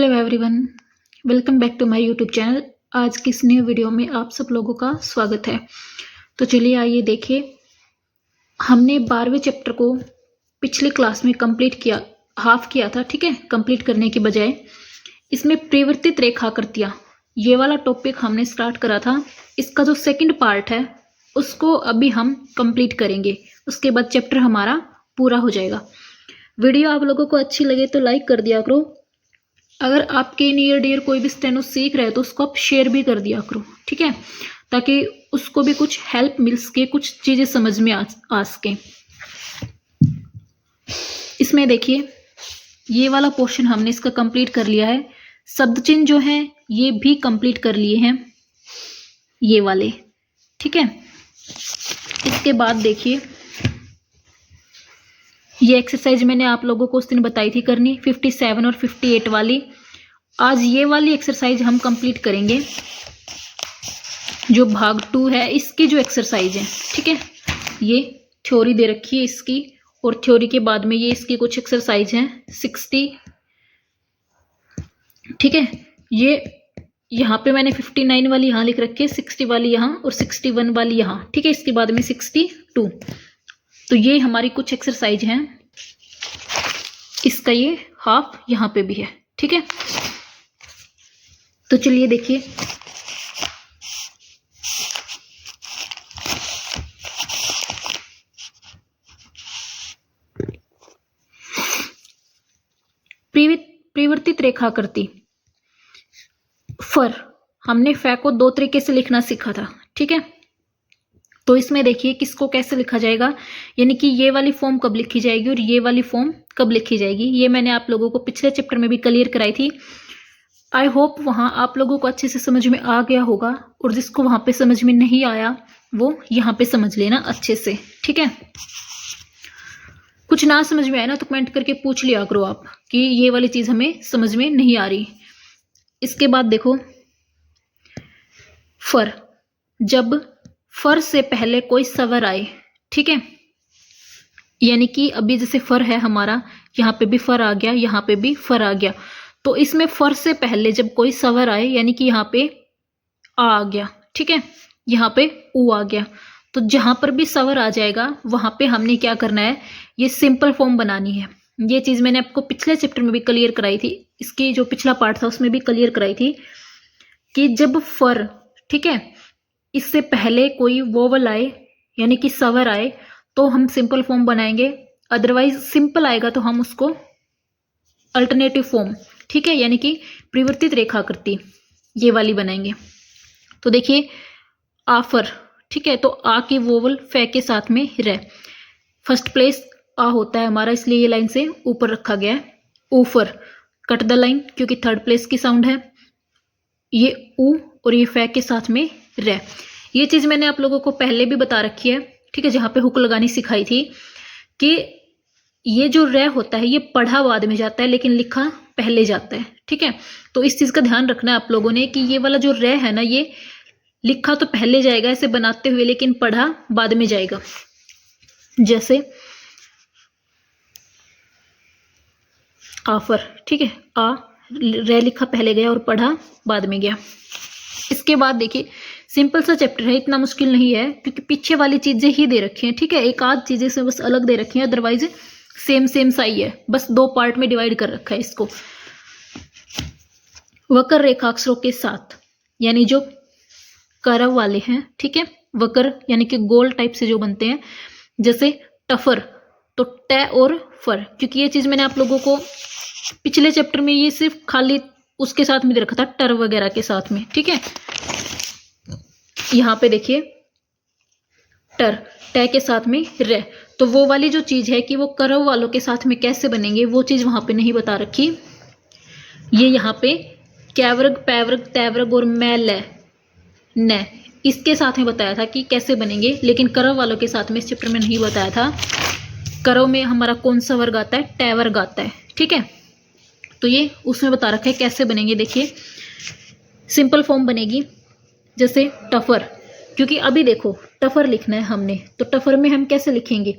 Hello everyone, welcome back to my YouTube channel. आज की इस न्यू वीडियो में आप सब लोगों का स्वागत है। तो चलिए आइए देखिए, हमने 12वें चैप्टर को पिछली क्लास में कंप्लीट किया, हाफ किया था। ठीक है, कंप्लीट करने के बजाय इसमें परिवर्तित रेखाकृतियाँ ये वाला टॉपिक हमने स्टार्ट करा था। इसका जो सेकंड पार्ट है उसको अभी हम कंप्लीट करेंगे, उसके बाद चैप्टर हमारा पूरा हो जाएगा। वीडियो आप लोगों को अच्छी लगे तो लाइक कर दिया करो। अगर आपके नियर डियर कोई भी स्टेनो सीख रहे हैं तो उसको आप शेयर भी कर दिया करो, ठीक है, ताकि उसको भी कुछ हेल्प मिल सके, कुछ चीज़ें समझ में आ सके। इसमें देखिए ये वाला पोर्शन हमने इसका कंप्लीट कर लिया है। शब्द चिन्ह जो हैं ये भी कंप्लीट कर लिए हैं, ये वाले, ठीक है। इसके बाद देखिए ये एक्सरसाइज मैंने आप लोगों को उस दिन बताई थी करनी, 57 और 58 वाली। आज ये वाली एक्सरसाइज हम कंप्लीट करेंगे, जो भाग 2 है इसकी जो एक्सरसाइज है, ठीक है। ये थ्योरी दे रखी है इसकी, और थ्योरी के बाद में ये इसकी कुछ एक्सरसाइज हैं 60, ठीक है। ये यहाँ पे मैंने 59 वाली यहाँ लिख रखी है, 60 वाली यहाँ और 61 वाली यहाँ, ठीक है। इसके बाद में 62। तो ये हमारी कुछ एक्सरसाइज हैं, इसका ये हाफ यहाँ पे भी है, ठीक है। तो चलिए देखिए, परिवर्तित रेखाकृति फर, हमने फै को 2 तरीके से लिखना सीखा था, ठीक है। तो इसमें देखिए किसको कैसे लिखा जाएगा, यानी कि ये वाली फॉर्म कब लिखी जाएगी और ये वाली फॉर्म कब लिखी जाएगी, ये मैंने आप लोगों को पिछले चैप्टर में भी क्लियर कराई थी। आई होप वहाँ आप लोगों को अच्छे से समझ में आ गया होगा, और जिसको वहाँ पे समझ में नहीं आया वो यहाँ पे समझ लेना अच्छे से, ठीक है। कुछ ना समझ में आया ना तो कमेंट करके पूछ लिया करो आप कि ये वाली चीज़ हमें समझ में नहीं आ रही। इसके बाद देखो फर, जब फर से पहले कोई स्वर आए, ठीक है, यानी कि अभी जैसे फर है हमारा, यहाँ पे भी फर आ गया, यहाँ पे भी फर आ गया। तो इसमें फर से पहले जब कोई स्वर आए, यानी कि यहाँ पे आ गया, ठीक है, यहाँ पे ऊ आ गया, तो जहां पर भी स्वर आ जाएगा वहां पे हमने क्या करना है, ये सिंपल फॉर्म बनानी है। ये चीज मैंने आपको पिछले चैप्टर में भी क्लियर कराई थी, इसकी जो पिछला पार्ट था उसमें भी क्लियर कराई थी कि जब फर, ठीक है, इससे पहले कोई वोवल आए यानी कि स्वर आए तो हम सिंपल फॉर्म बनाएंगे, अदरवाइज सिंपल आएगा तो हम उसको अल्टरनेटिव फॉर्म, ठीक है, यानी कि परिवर्तित रेखाकृति ये वाली बनाएंगे। तो देखिए आफर, ठीक है, तो आ की वोवल फे के साथ में रह, फर्स्ट प्लेस आ होता है हमारा, इसलिए ये लाइन से ऊपर रखा गया है। ऊफर, कट द लाइन क्योंकि थर्ड प्लेस की साउंड है, ये ऊ और ये फे के साथ में रह। ये चीज मैंने आप लोगों को पहले भी बता रखी है, ठीक है, जहां पे हुक लगानी सिखाई थी कि ये जो रह होता है ये पढ़ा बाद में जाता है लेकिन लिखा पहले जाता है, ठीक है। तो इस चीज का ध्यान रखना है आप लोगों ने कि ये वाला जो रह है ना, ये लिखा तो पहले जाएगा ऐसे बनाते हुए, लेकिन पढ़ा बाद में जाएगा। जैसे आफर, ठीक है, आ रह लिखा पहले गया और पढ़ा बाद में गया। इसके बाद देखिए सिंपल सा चैप्टर है, इतना मुश्किल नहीं है क्योंकि पीछे वाली चीजें ही दे रखी हैं, ठीक है, एक आध चीजें से बस अलग दे रखी हैं, अदरवाइज सेम सा ही है, बस 2 पार्ट में डिवाइड कर रखा है इसको। वक्र रेखाक्षरों के साथ, यानी जो करव वाले हैं, ठीक है, वक्र यानी कि गोल टाइप से जो बनते हैं, जैसे टफर, तो ट और फर, क्योंकि ये चीज मैंने आप लोगों को पिछले चैप्टर में ये सिर्फ खाली उसके साथ में दे रखा था, टर वगैरह के साथ में, ठीक है। यहाँ पे देखिए टर, ट के साथ में र, तो वो वाली जो चीज है कि वो करव वालों के साथ में कैसे बनेंगे वो चीज वहां पे नहीं बता रखी। ये यहाँ पे कैवर्ग, पैवर्ग, तैवर्ग और मैल न, इसके साथ में बताया था कि कैसे बनेंगे, लेकिन करव वालों के साथ में इस चैप्टर में नहीं बताया था। करव में हमारा कौन सा वर्ग आता है, टै वर्ग आता है, ठीक है। तो ये उसमें बता रखा है कैसे बनेंगे। देखिए सिंपल फॉर्म बनेगी जैसे टफर, क्योंकि अभी देखो टफर लिखना है हमने, तो टफर में हम कैसे लिखेंगे,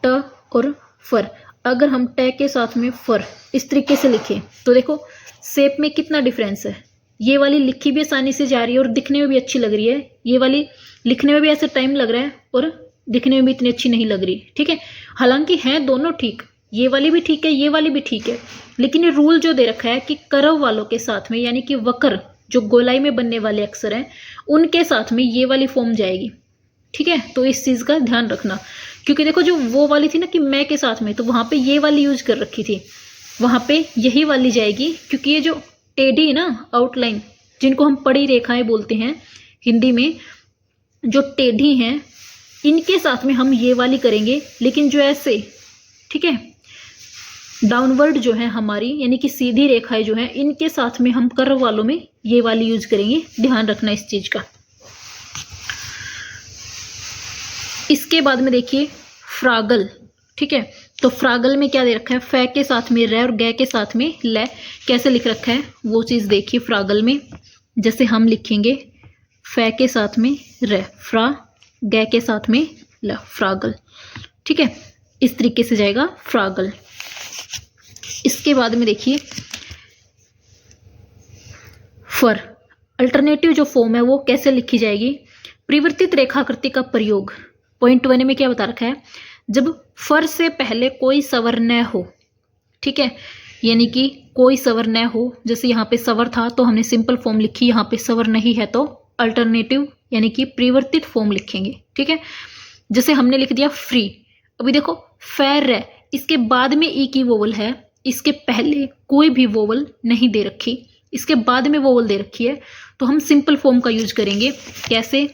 ट और फर। अगर हम टे के साथ में फर इस तरीके से लिखें तो देखो शेप में कितना डिफरेंस है। ये वाली लिखी भी आसानी से जा रही है और दिखने में भी अच्छी लग रही है, ये वाली लिखने में भी ऐसे टाइम लग रहा है और दिखने में भी इतनी अच्छी नहीं लग रही। ठीक है, हालांकि हैं दोनों ठीक, ये वाली भी ठीक है, ये वाली भी ठीक है, लेकिन ये रूल जो दे रखा है कि करव वालों के साथ में यानी कि वक्र जो गोलाई में बनने वाले अक्षर हैं उनके साथ में ये वाली फॉर्म जाएगी। ठीक है, तो इस चीज़ का ध्यान रखना, क्योंकि देखो जो वो वाली थी ना कि मैं के साथ में, तो वहाँ पे ये वाली यूज कर रखी थी, वहाँ पे यही वाली जाएगी, क्योंकि ये जो टेढ़ी है ना आउटलाइन, जिनको हम पड़ी रेखाएं बोलते हैं हिंदी में, जो टेढ़ी हैं इनके साथ में हम ये वाली करेंगे, लेकिन जो ऐसे, ठीक है, डाउनवर्ड जो है हमारी यानी कि सीधी रेखाएं जो हैं इनके साथ में हम कर्व वालों में ये वाली यूज करेंगे, ध्यान रखना इस चीज का। इसके बाद में देखिए फ्रागल। ठीक है, तो फ्रागल में क्या दे रखा है, फै के साथ में रे और गे के साथ में ले, कैसे लिख रखा है वो चीज देखिए। फ्रागल में जैसे हम लिखेंगे फै के साथ में रे, फ्रा, गे के साथ में ल, फ्रागल। ठीक है, इस तरीके से जाएगा फ्रागल। इसके बाद में देखिए फर, अल्टरनेटिव जो फॉर्म है वो कैसे लिखी जाएगी। परिवर्तित रेखाकृति का प्रयोग, पॉइंट 1 में क्या बता रखा है, जब फर से पहले कोई स्वर न हो। ठीक है, यानी कि कोई स्वर न हो, जैसे यहाँ पे स्वर था तो हमने सिंपल फॉर्म लिखी, यहाँ पे स्वर नहीं है तो अल्टरनेटिव यानी कि परिवर्तित फॉर्म लिखेंगे। ठीक है, जैसे हमने लिख दिया फ्री, अभी देखो फैर है, इसके बाद में ई की वोवल है, इसके पहले कोई भी वोवल नहीं दे रखी, इसके बाद में वोवल दे रखी है, तो हम सिंपल फॉर्म का यूज करेंगे। कैसे,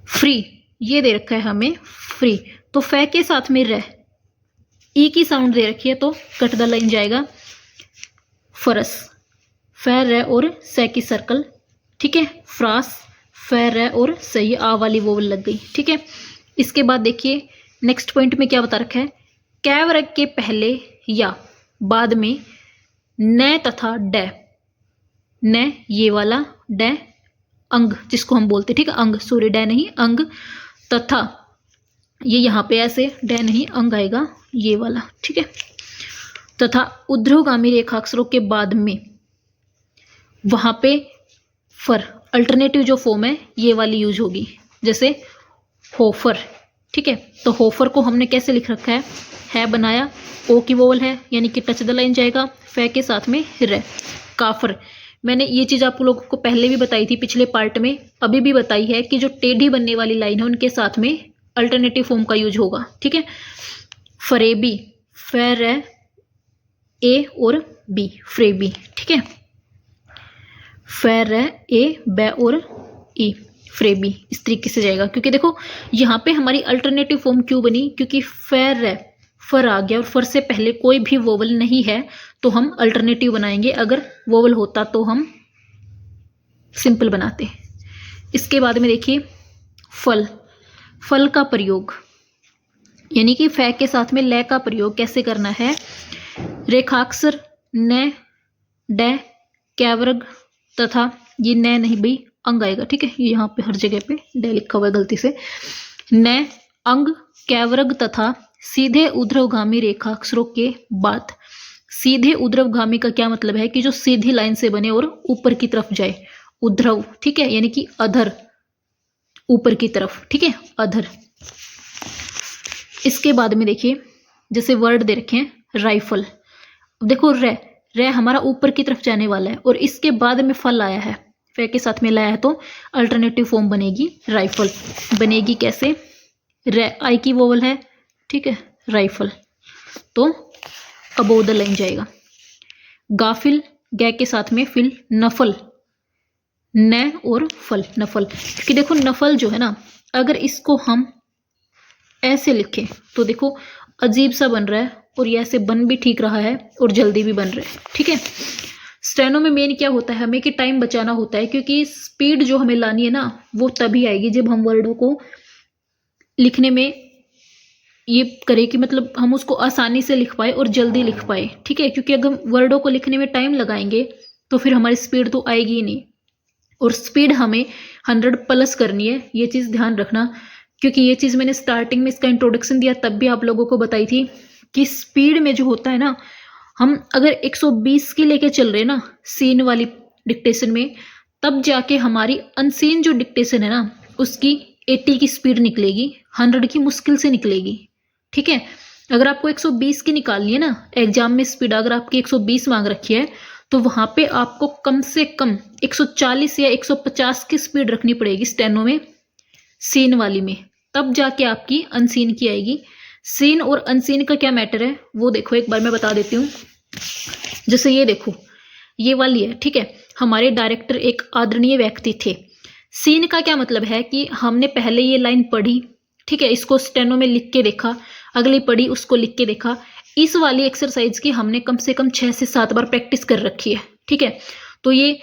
फ्री, ये दे रखा है हमें फ्री, तो फै के साथ में रह, ई की साउंड दे रखी है तो कट द लाइन जाएगा फरस, फै रह और सै की सर्कल। ठीक है, फ्रास, फै रह और सही आ वाली वोवल लग गई। ठीक है, इसके बाद देखिए नेक्स्ट पॉइंट में क्या बता रखा है, कै वर्ग के पहले या बाद में न तथा डै, न ये वाला, डै अंग जिसको हम बोलते, ठीक है, अंग, सॉरी डै नहीं अंग, तथा ये यहाँ पे ऐसे डै नहीं अंग आएगा ये वाला। ठीक है, तथा ऊर्ध्वगामी रेखाक्षरों के बाद में वहां पे फर, अल्टरनेटिव जो फॉर्म है ये वाली यूज होगी, जैसे होफर। ठीक है, तो होफर को हमने कैसे लिख रखा है बनाया, ओ की वोवल है यानी कि टच द लाइन जाएगा, फै के साथ में रे। काफर, मैंने ये चीज़ आप लोगों को पहले भी बताई थी पिछले पार्ट में, अभी भी बताई है कि जो टेढ़ी बनने वाली लाइन है उनके साथ में अल्टरनेटिव फॉर्म का यूज होगा। ठीक है, फरेबी, फै रे ए और बी, फ्रेबी। ठीक है, फै रे ए बै और ई, फ्रेबी, इस तरीके से जाएगा। क्योंकि देखो यहाँ पे हमारी अल्टरनेटिव फॉर्म क्यों बनी, क्योंकि फैर रे, फर आ गया और फर से पहले कोई भी वोवल नहीं है तो हम अल्टरनेटिव बनाएंगे, अगर वोवल होता तो हम सिंपल बनाते। इसके बाद में देखिए फल, फल का प्रयोग यानी कि फै के साथ में ले का प्रयोग कैसे करना है, रेखाक्षर न, डै, कैवर्ग तथा ये न नहीं भाई अंग आएगा। ठीक है, ये यहाँ पे हर जगह पे डे लिखा हुआ है गलती से, न अंग, कैवर्ग तथा सीधे ऊर्ध्वगामी रेखाक्षरों के बाद। सीधे ऊर्ध्वगामी का क्या मतलब है कि जो सीधी लाइन से बने और ऊपर की तरफ जाए, ऊर्ध्व। ठीक है, यानी कि अधर, ऊपर की तरफ। ठीक है, अधर। इसके बाद में देखिए जैसे वर्ड दे रखे हैं राइफल, अब देखो रे, रे हमारा ऊपर की तरफ जाने वाला है और इसके बाद में फल आया है, फे के साथ में लाया है, तो अल्टरनेटिव फॉर्म बनेगी राइफल। बनेगी कैसे, रे आई की वोवल है, ठीक है, राइफल, तो अबोव द लाइन जाएगा। गाफिल, गे के साथ में फिल, नफल, न और फल, नफल। क्योंकि देखो नफल जो है ना, अगर इसको हम ऐसे लिखें तो देखो अजीब सा बन रहा है और ये ऐसे बन भी ठीक रहा है और जल्दी भी बन रहा है। ठीक है, स्टेनो में मेन क्या होता है, हमें कि टाइम बचाना होता है, क्योंकि स्पीड जो हमें लानी है ना वो तभी आएगी जब हम वर्डों को लिखने में ये करें कि मतलब हम उसको आसानी से लिख पाए और जल्दी लिख पाए। ठीक है, क्योंकि अगर वर्डों को लिखने में टाइम लगाएंगे तो फिर हमारी स्पीड तो आएगी ही नहीं, और स्पीड हमें 100+ करनी है, ये चीज़ ध्यान रखना। क्योंकि ये चीज़ मैंने स्टार्टिंग में इसका इंट्रोडक्शन दिया तब भी आप लोगों को बताई थी कि स्पीड में जो होता है ना, हम अगर 120 की लेके चल रहे हैं ना सीन वाली डिक्टेशन में, तब जाके हमारी अनसीन जो डिक्टेशन है ना उसकी 80 की स्पीड निकलेगी, 100 की मुश्किल से निकलेगी। ठीक है, अगर आपको 120 की निकालनी है ना एग्जाम में स्पीड, अगर आपकी 120 मांग रखी है तो वहां पे आपको कम से कम 140 या 150 की स्पीड रखनी पड़ेगी स्टेनो में, सीन वाली में, तब जाके आपकी अनसीन की आएगी। सीन और अनसीन का क्या मैटर है वो देखो, एक बार मैं बता देती हूँ। जैसे ये देखो, ये वाली है, ठीक है, हमारे डायरेक्टर एक आदरणीय व्यक्ति थे। सीन का क्या मतलब है कि हमने पहले ये लाइन पढ़ी, ठीक है, इसको स्टेनो में लिख के देखा, अगली पढ़ी उसको लिख के देखा। इस वाली एक्सरसाइज की हमने कम से कम 6 से 7 बार प्रैक्टिस कर रखी है। ठीक है, तो ये,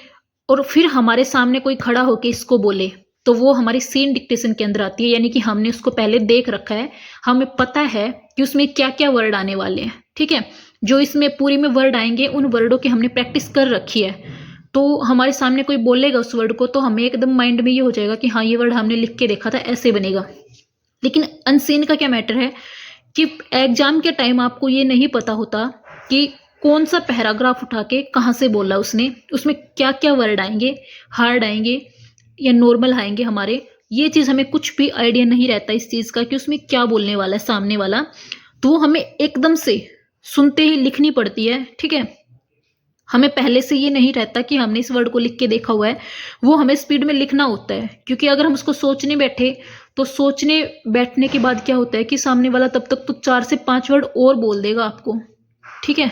और फिर हमारे सामने कोई खड़ा होके इसको बोले तो वो हमारी सीन डिक्टेशन के अंदर आती है, यानी कि हमने उसको पहले देख रखा है, हमें पता है कि उसमें क्या क्या वर्ड आने वाले हैं। ठीक है, जो इसमें पूरी में वर्ड आएंगे उन वर्डों की हमने प्रैक्टिस कर रखी है, तो हमारे सामने कोई बोलेगा उस वर्ड को तो हमें एकदम माइंड में ये हो जाएगा कि हाँ ये वर्ड हमने लिख के देखा था, ऐसे बनेगा। लेकिन अनसीन का क्या मैटर है कि एग्जाम के टाइम आपको ये नहीं पता होता कि कौन सा पैराग्राफ उठा के कहाँ से बोला उसने, उसमें क्या क्या वर्ड आएंगे, हार्ड आएंगे या नॉर्मल आएंगे हमारे, ये चीज़ हमें कुछ भी आइडिया नहीं रहता इस चीज़ का कि उसमें क्या बोलने वाला है सामने वाला, तो वो हमें एकदम से सुनते ही लिखनी पड़ती है। ठीक है, हमें पहले से ये नहीं रहता कि हमने इस वर्ड को लिख के देखा हुआ है, वो हमें स्पीड में लिखना होता है, क्योंकि अगर हम उसको सोचने बैठे तो सोचने बैठने के बाद क्या होता है कि सामने वाला तब तक तो 4 से 5 वर्ड और बोल देगा आपको। ठीक है,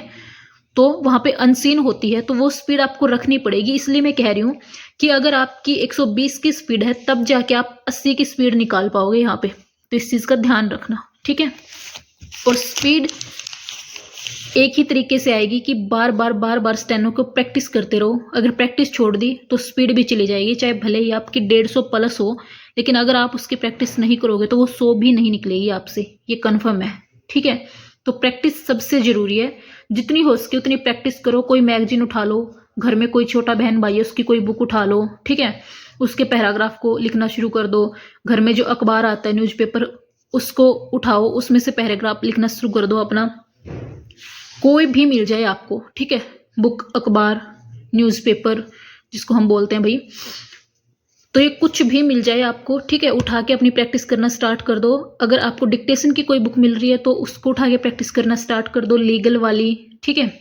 तो वहां पे अनसीन होती है, तो वो स्पीड आपको रखनी पड़ेगी। इसलिए मैं कह रही हूँ कि अगर आपकी 120 की स्पीड है तब जाके आप 80 की स्पीड निकाल पाओगे यहाँ पे, तो इस चीज का ध्यान रखना। ठीक है, और स्पीड एक ही तरीके से आएगी कि बार बार स्टेनो को प्रैक्टिस करते रहो। अगर प्रैक्टिस छोड़ दी तो स्पीड भी चली जाएगी, चाहे भले ही आपकी 150 प्लस हो, लेकिन अगर आप उसकी प्रैक्टिस नहीं करोगे तो वो 100 भी नहीं निकलेगी आपसे, ये कन्फर्म है। ठीक है, तो प्रैक्टिस सबसे जरूरी है, जितनी हो सके उतनी प्रैक्टिस करो। कोई मैगजीन उठा लो, घर में कोई छोटा बहन भाई है उसकी कोई बुक उठा लो, ठीक है, उसके पैराग्राफ को लिखना शुरू कर दो। घर में जो अखबार आता है न्यूज़पेपर उसको उठाओ, उसमें से पैराग्राफ लिखना शुरू कर दो अपना, कोई भी मिल जाए आपको। ठीक है, बुक, अखबार, न्यूज़पेपर जिसको हम बोलते हैं भाई, तो ये कुछ भी मिल जाए आपको, ठीक है, उठा के अपनी प्रैक्टिस करना स्टार्ट कर दो। अगर आपको डिक्टेशन की कोई बुक मिल रही है तो उसको उठा के प्रैक्टिस करना स्टार्ट कर दो, लीगल वाली। ठीक है,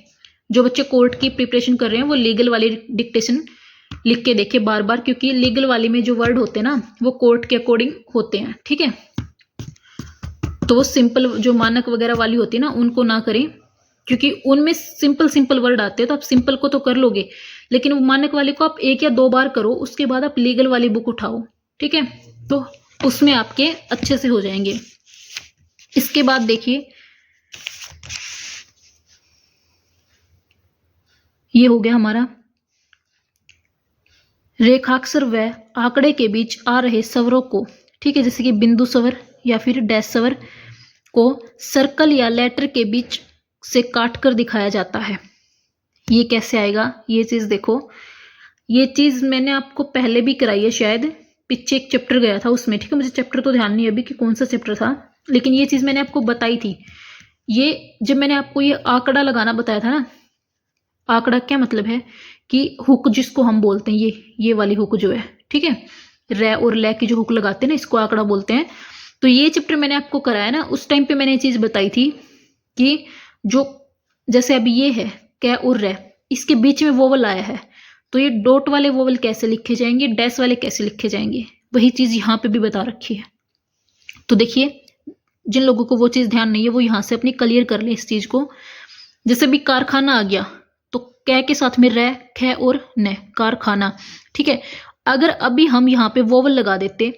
जो बच्चे कोर्ट की प्रिपरेशन कर रहे हैं वो लीगल वाली डिक्टेशन लिख के देखे बार बार, क्योंकि लीगल वाली में जो वर्ड होते हैं ना वो कोर्ट के अकॉर्डिंग होते हैं। ठीक है, तो वो सिंपल जो मानक वगैरह वाली होती है ना उनको ना करें, क्योंकि उनमें सिंपल वर्ड आते हैं, तो आप सिंपल को तो कर लोगे, लेकिन वो मानक वाले को आप 1 या 2 बार करो, उसके बाद आप लीगल वाली बुक उठाओ। ठीक है, तो उसमें आपके अच्छे से हो जाएंगे। इसके बाद देखिए, ये हो गया हमारा रेखाक्षर व आंकड़े के बीच आ रहे स्वरों को, ठीक है, जैसे कि बिंदु स्वर या फिर डैश स्वर को सर्कल या लेटर के बीच से काट कर दिखाया जाता है। ये कैसे आएगा, ये चीज देखो, ये चीज मैंने आपको पहले भी कराई है, शायद पीछे एक चैप्टर गया था उसमें। ठीक है, मुझे चैप्टर तो ध्यान नहीं अभी कि कौन सा चैप्टर था, लेकिन ये चीज मैंने आपको बताई थी। ये जब मैंने आपको ये आंकड़ा लगाना बताया था ना, आंकड़ा क्या मतलब है कि हुक जिसको हम बोलते हैं, ये वाली हुक जो है, ठीक है, रे और ले की जो हुक लगाते हैं ना, इसको आंकड़ा बोलते हैं। तो ये चैप्टर मैंने आपको कराया ना, उस टाइम पे मैंने ये चीज बताई थी कि जो जैसे अभी ये है कै और रे, इसके बीच में वोवल आया है, तो ये डॉट वाले वोवल कैसे लिखे जाएंगे, डैश वाले कैसे लिखे जाएंगे, वही चीज यहाँ पे भी बता रखी है। तो देखिए, जिन लोगों को वो चीज ध्यान नहीं है वो यहाँ से अपनी क्लियर कर ले इस चीज को। जैसे भी कारखाना आ गया तो कै के साथ में रे, खे और न, कारखाना। ठीक है, अगर अभी हम यहाँ पे वोवल लगा देते,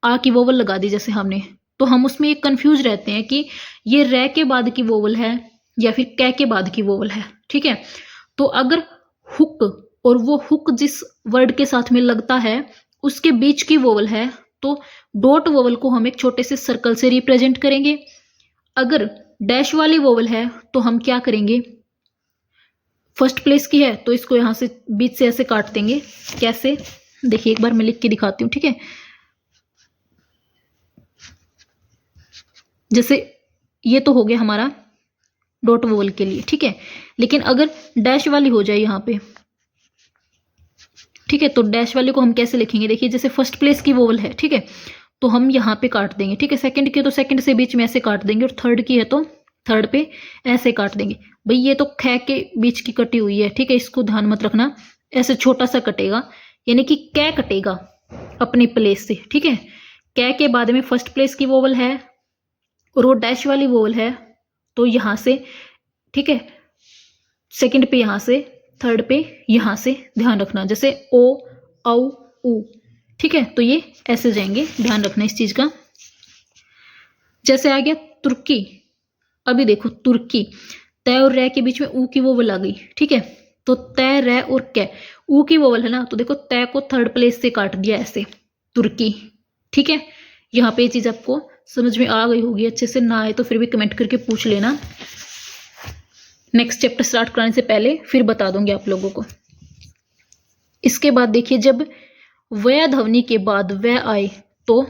आ की वोवल लगा दी जैसे हमने, तो हम उसमें एक कंफ्यूज रहते हैं कि ये रे के बाद की वोवल है या फिर कै के बाद की वोवल है। ठीक है, तो अगर हुक और वो हुक जिस वर्ड के साथ में लगता है उसके बीच की वोवल है, तो डॉट वोवल को हम एक छोटे से सर्कल से रिप्रेजेंट करेंगे। अगर डैश वाली वोवल है तो हम क्या करेंगे, फर्स्ट प्लेस की है तो इसको यहां से बीच से ऐसे काट देंगे। कैसे, देखिए एक बार मैं लिख के दिखाती हूँ। ठीक है, जैसे ये तो हो गया हमारा डॉट वोवल के लिए, ठीक है। लेकिन अगर डैश वाली हो जाए यहाँ पे, ठीक है, तो डैश वाले को हम कैसे लिखेंगे, देखिए जैसे फर्स्ट प्लेस की वोवल है, ठीक है, तो हम यहाँ पे काट देंगे, ठीक है। सेकंड की है तो सेकंड से बीच में ऐसे काट देंगे, और थर्ड की है तो थर्ड पे ऐसे काट देंगे। भाई ये तो ख के बीच की कटी हुई है, ठीक है, इसको ध्यान मत रखना, ऐसे छोटा सा कटेगा, यानी कि कै कटेगा अपनी प्लेस से, ठीक है। कै के बाद में फर्स्ट प्लेस की वोवल है और वो डैश वाली वोवल है, तो यहाँ से, ठीक है, सेकंड पे यहाँ से, थर्ड पे यहाँ से, ध्यान रखना, जैसे ओ औ उ, ठीक है, तो ये ऐसे जाएंगे, ध्यान रखना इस चीज का। जैसे आ गया तुर्की, अभी देखो तुर्की, तय और रै के बीच में ऊ की वोवल आ गई, ठीक है, तो तय रै और कै, ऊ की वोवल है ना, तो देखो तय को थर्ड प्लेस से काट दिया ऐसे, तुर्की, ठीक है। यहाँ पे ये चीज आपको समझ में आ गई होगी, अच्छे से ना आए तो फिर भी कमेंट करके पूछ लेना, नेक्स्ट चैप्टर स्टार्ट कराने से पहले फिर बता दूंगी आप लोगों को। इसके बाद देखिए, जब वय ध्वनि के बाद वह आए तो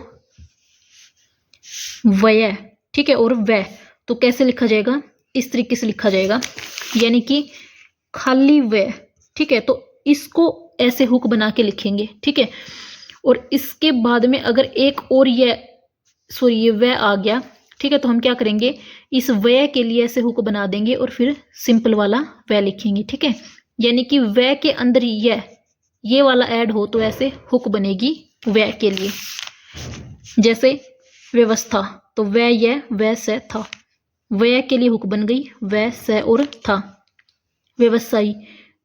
वय, ठीक है, और वह तो कैसे लिखा जाएगा, इस तरीके से लिखा जाएगा, यानी कि खाली वह, ठीक है, तो इसको ऐसे हुक बना के लिखेंगे, ठीक है। और इसके बाद में अगर एक और ये वह आ गया, ठीक है, तो हम क्या करेंगे, इस वह के लिए ऐसे हुक बना देंगे और फिर सिंपल वाला वह लिखेंगे, ठीक है। यानी कि वह के अंदर ये वाला ऐड हो तो ऐसे हुक बनेगी वह के लिए। जैसे व्यवस्था, तो वह से था, वह के लिए हुक बन गई वह से और था। व्यवसायी,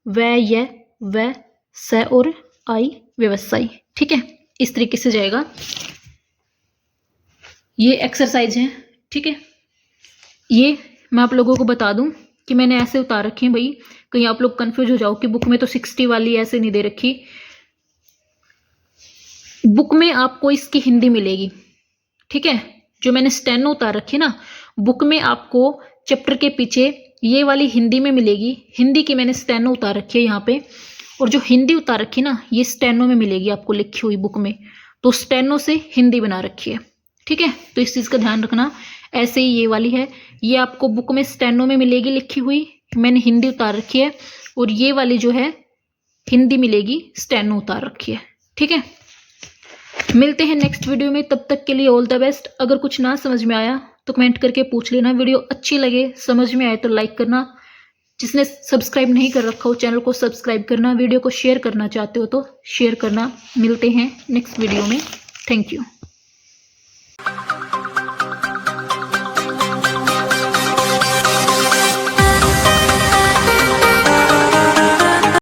वह से और आई व्यवसायी, ठीक है, इस तरीके से जाएगा। ये एक्सरसाइज है, ठीक है। ये मैं आप लोगों को बता दूं कि मैंने ऐसे उतार रखे हैं, भाई कहीं आप लोग कंफ्यूज हो जाओ कि बुक में तो 60 वाली ऐसे नहीं दे रखी, बुक में आपको इसकी हिंदी मिलेगी, ठीक है। जो मैंने स्टेनो उतार रखी ना, बुक में आपको चैप्टर के पीछे ये वाली हिंदी में मिलेगी, हिंदी की मैंने स्टेनो उतार रखी है यहाँ पे, और जो हिंदी उतार रखी ना ये स्टेनो में मिलेगी आपको लिखी हुई बुक में, तो स्टेनो से हिंदी बना रखी है, ठीक है। तो इस चीज का ध्यान रखना। ऐसे ही ये वाली है, ये आपको बुक में स्टेनो में मिलेगी लिखी हुई, मैंने हिंदी उतार रखी है, और ये वाली जो है हिंदी मिलेगी, स्टेनो उतार रखी है, ठीक है। मिलते हैं नेक्स्ट वीडियो में, तब तक के लिए ऑल द बेस्ट। अगर कुछ ना समझ में आया तो कमेंट करके पूछ लेना, वीडियो अच्छी लगे, समझ में आए तो लाइक करना, जिसने सब्सक्राइब नहीं कर रखा हो चैनल को सब्सक्राइब करना, वीडियो को शेयर करना चाहते हो तो शेयर करना। मिलते हैं नेक्स्ट वीडियो में, थैंक यू।